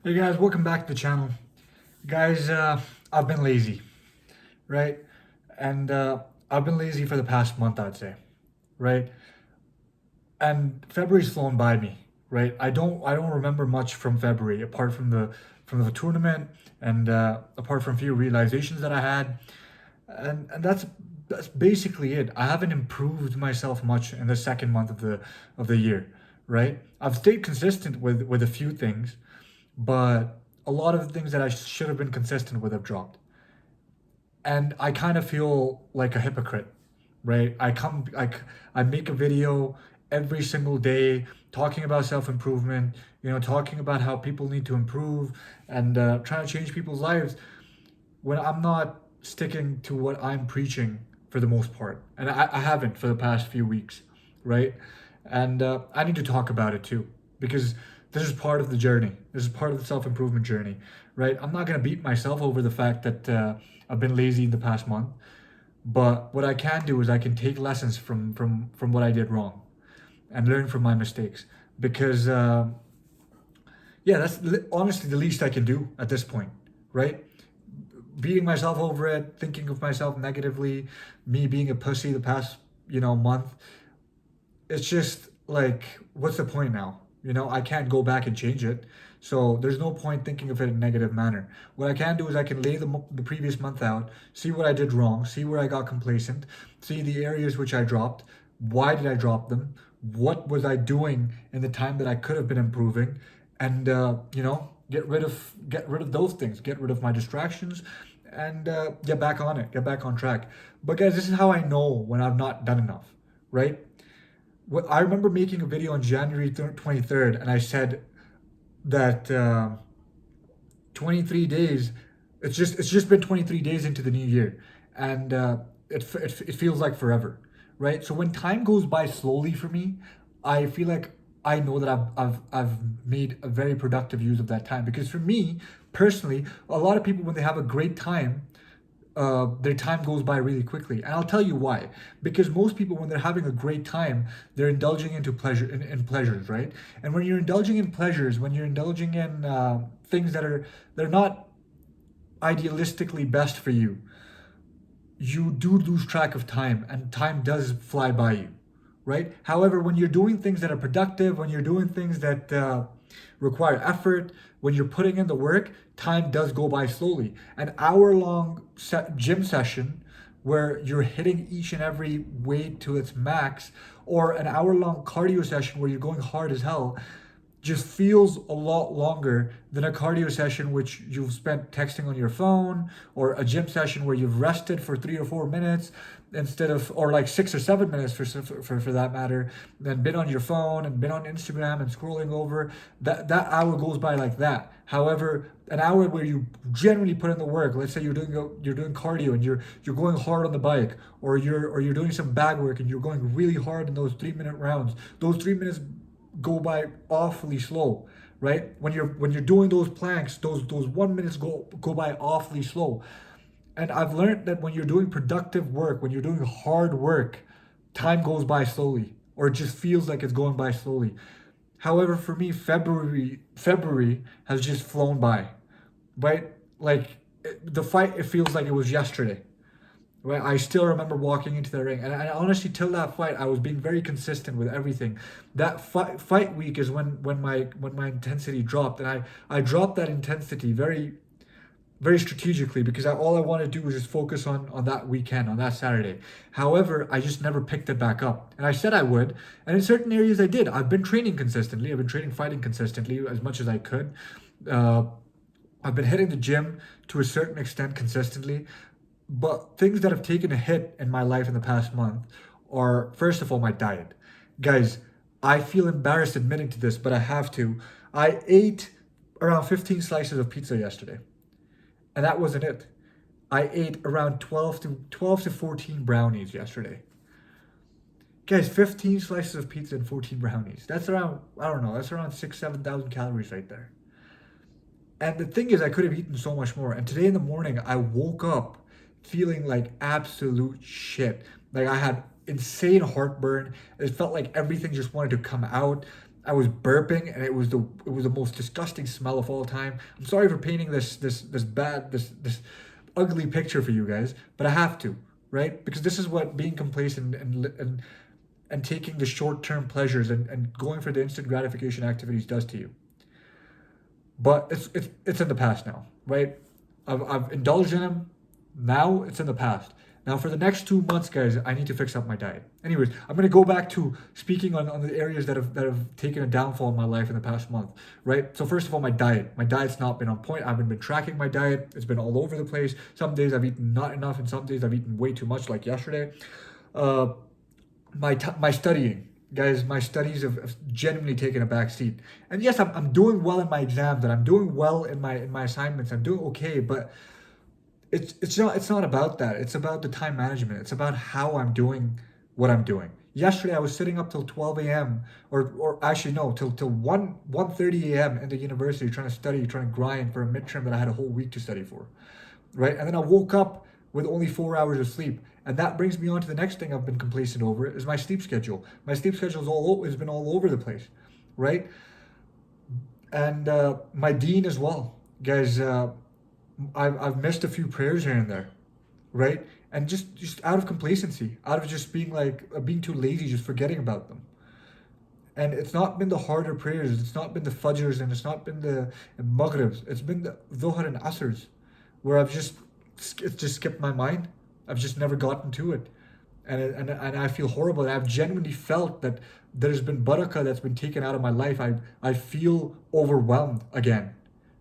Hey guys, welcome back to the channel. Guys, I've been lazy, right? And I've been lazy for the past month, I'd say, right? And February's flown by me, right? I don't remember much from February apart from the tournament and apart from a few realizations that I had, and that's basically it. I haven't improved myself much in the second month of the year, right? I've stayed consistent with a few things, but a lot of the things that I should have been consistent with have dropped. And I kind of feel like a hypocrite, right? I make a video every single day talking about self-improvement, talking about how people need to improve and trying to change people's lives when I'm not sticking to what I'm preaching for the most part. And I haven't for the past few weeks, right? And I need to talk about it too, because this is part of the journey. This is part of the self improvement journey, right? I'm not going to beat myself over the fact that I've been lazy in the past month. But what I can do is I can take lessons from what I did wrong and learn from my mistakes. Because yeah, that's honestly the least I can do at this point, right? Beating myself over it, thinking of myself negatively, me being a pussy the past, month. It's just like, what's the point now? I can't go back and change it. So there's no point thinking of it in a negative manner. What I can do is I can lay the previous month out, see what I did wrong, see where I got complacent, see the areas which I dropped, why did I drop them, what was I doing in the time that I could have been improving, and get rid of those things, get rid of my distractions, and get back on it, get back on track. But guys, this is how I know when I've not done enough, right? I remember making a video on January 23rd, and I said that 23 days. It's just been 23 days into the new year, and it feels like forever, right? So when time goes by slowly for me, I feel like I know that I've made a very productive use of that time. Because for me personally, a lot of people when they have a great time, their time goes by really quickly. And I'll tell you why. Because most people, when they're having a great time, they're indulging into in pleasures, right? And when you're indulging in pleasures, when you're indulging in things that are not idealistically best for you, you do lose track of time, and time does fly by you, right? However, when you're doing things that are productive, when you're doing things that require effort, when you're putting in the work, time does go by slowly. An hour long gym session where you're hitting each and every weight to its max, or an hour long cardio session where you're going hard as hell, just feels a lot longer than a cardio session which you've spent texting on your phone, or a gym session where you've rested for 3 or 4 minutes instead of, or like 6 or 7 minutes for that matter, then been on your phone and been on Instagram and scrolling over. That hour goes by like that. However, an hour where you generally put in the work, let's say you're doing cardio and you're going hard on the bike, or you're doing some bag work and you're going really hard in those 3 minute rounds. Those 3 minutes go by awfully slow, right? When you're doing those planks, those 1 minutes go by awfully slow. And I've learned that when you're doing productive work, when you're doing hard work, time goes by slowly, or it just feels like it's going by slowly. However, for me, February has just flown by, right? Like the fight, it feels like it was yesterday. Right, I still remember walking into the ring, and I honestly, till that fight, I was being very consistent with everything. That fight week is when my intensity dropped, and I dropped that intensity very strategically, because all I wanted to do was just focus on that weekend, on that Saturday. However, I just never picked it back up, and I said I would, and in certain areas I did. I've been training consistently. I've been training fighting consistently as much as I could. Uh, I've been hitting the gym to a certain extent consistently, but things that have taken a hit in my life in the past month are, first of all, my diet. Guys, I feel embarrassed admitting to this, but I have to. I ate around 15 slices of pizza yesterday, and that wasn't it. I ate around 12 to 14 brownies yesterday. Guys, 15 slices of pizza and 14 brownies. That's around, I don't know, that's around 7,000 calories right there. And the thing is, I could have eaten so much more. And today in the morning, I woke up feeling like absolute shit. Like I had insane heartburn. It felt like everything just wanted to come out. I was burping, and it was the most disgusting smell of all time. I'm sorry for painting this ugly picture for you guys, but I have to, right? Because this is what being complacent and taking the short-term pleasures and going for the instant gratification activities does to you. But it's in the past now, right? I've indulged in them. Now it's in the past. Now for the next 2 months, guys, I need to fix up my diet. Anyways, I'm gonna go back to speaking on the areas that have taken a downfall in my life in the past month, right? So first of all, my diet. My diet's not been on point. I haven't been tracking my diet. It's been all over the place. Some days I've eaten not enough, and some days I've eaten way too much, like yesterday. Uh, my studying, guys, my studies have genuinely taken a back seat. And yes, I'm doing well in my exams, and I'm doing well in my assignments. I'm doing okay, but it's not about that. It's about the time management. It's about how I'm doing what I'm doing. Yesterday I was sitting up till 12 a.m. or actually no, till 1:30 a.m. in the university trying to study, trying to grind for a midterm that I had a whole week to study for, right? And then I woke up with only 4 hours of sleep. And that brings me on to the next thing I've been complacent over is my sleep schedule. My sleep schedule has been all over the place, right? And my dean as well, guys. I've missed a few prayers here and there, right? And just out of complacency, out of just being like being too lazy, just forgetting about them. And it's not been the harder prayers, it's not been the fajrs, and it's not been the maghribs. It's been the dhuhr and asrs, where it's just skipped my mind. I've just never gotten to it, and I feel horrible. And I've genuinely felt that there's been barakah that's been taken out of my life. I feel overwhelmed again,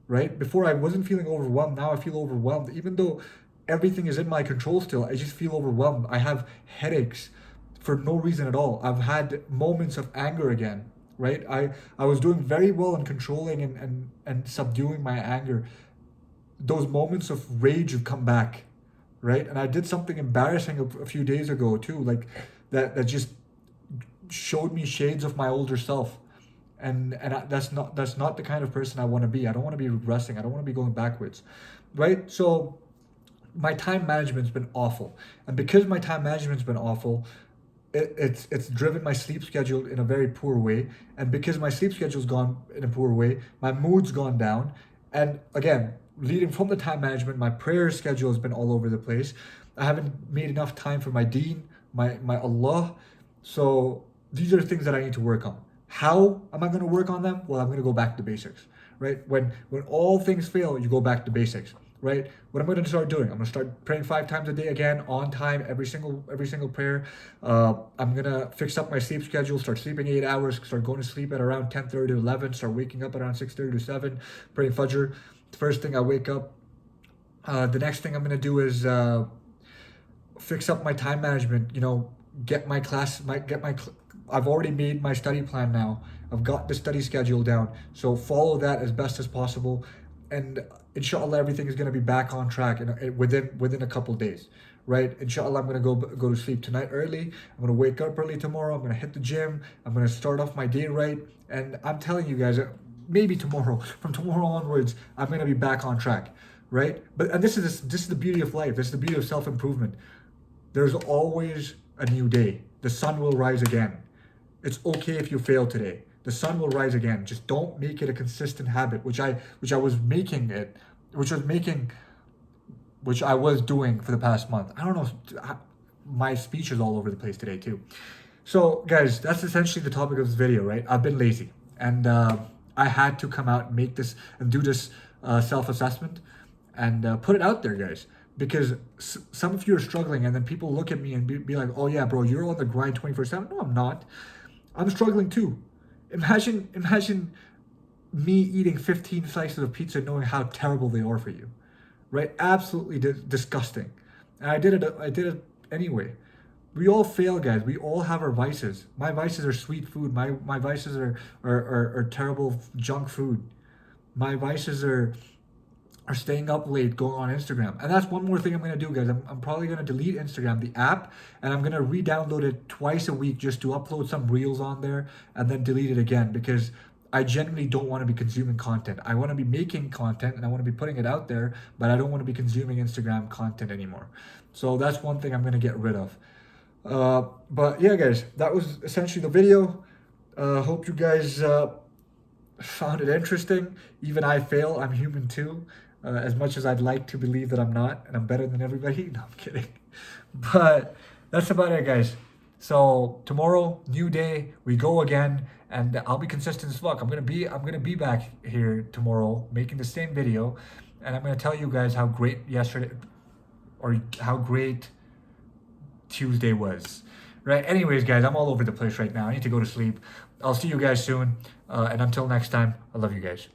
right? Before I wasn't feeling overwhelmed. Now I feel overwhelmed, even though everything is in my control still. I just feel overwhelmed. I have headaches for no reason at all. I've had moments of anger again, right? I was doing very well in controlling and subduing my anger. Those moments of rage have come back, right? And I did something embarrassing a few days ago too, like that just showed me shades of my older self. That's not the kind of person I want to be. I don't want to be regressing. I don't want to be going backwards, right? So my time management's been awful, and because my time management's been awful, it's driven my sleep schedule in a very poor way. And because my sleep schedule's gone in a poor way, my mood's gone down. And again, leading from the time management, my prayer schedule has been all over the place. I haven't made enough time for my deen, my Allah. So these are the things that I need to work on. How am I going to work on them? Well, I'm going to go back to basics, right? When all things fail, you go back to basics, right? What I'm going to start doing, I'm going to start praying 5 times a day again, on time, every single prayer. I'm going to fix up my sleep schedule, start sleeping 8 hours, start going to sleep at around 10:30 to 11, start waking up around 6:30 to 7, praying Fajr. The first thing I wake up. The next thing I'm going to do is fix up my time management. Get my class, I've already made my study plan now. I've got the study schedule down. So follow that as best as possible. And inshallah, everything is going to be back on track within a couple days, right? Inshallah, I'm going to go to sleep tonight early. I'm going to wake up early tomorrow. I'm going to hit the gym. I'm going to start off my day right. And I'm telling you guys, maybe from tomorrow onwards, I'm going to be back on track, right? And this is the beauty of life. This is the beauty of self-improvement. There's always a new day. The sun will rise again. It's okay if you fail today. The sun will rise again. Just don't make it a consistent habit, which I was making it, which I was doing for the past month. I don't know. My speech is all over the place today too. So guys, that's essentially the topic of this video, right? I've been lazy, and I had to come out and make this and do this self-assessment and put it out there, guys. Because some of you are struggling, and then people look at me and be like, "Oh yeah, bro, you're on the grind 24/7." No, I'm not. I'm struggling too. Imagine me eating 15 slices of pizza knowing how terrible they are for you, right? Absolutely disgusting. And I did it anyway. We all fail, guys. We all have our vices. My vices are sweet food. My vices are terrible junk food. My vices are staying up late, going on Instagram. And that's one more thing I'm going to do, guys. I'm probably going to delete Instagram, the app, and I'm going to re-download it twice a week just to upload some reels on there and then delete it again, because I genuinely don't want to be consuming content. I want to be making content and I want to be putting it out there, but I don't want to be consuming Instagram content anymore. So that's one thing I'm going to get rid of. But yeah, guys, that was essentially the video. Hope you guys found it interesting. Even I fail. I'm human too. As much as I'd like to believe that I'm not, and I'm better than everybody. No, I'm kidding. But that's about it, guys. So tomorrow, new day, we go again, and I'll be consistent as fuck. I'm gonna be back here tomorrow, making the same video, and I'm gonna tell you guys how great yesterday, or how great Tuesday was. Right. Anyways, guys, I'm all over the place right now. I need to go to sleep. I'll see you guys soon. And until next time, I love you guys.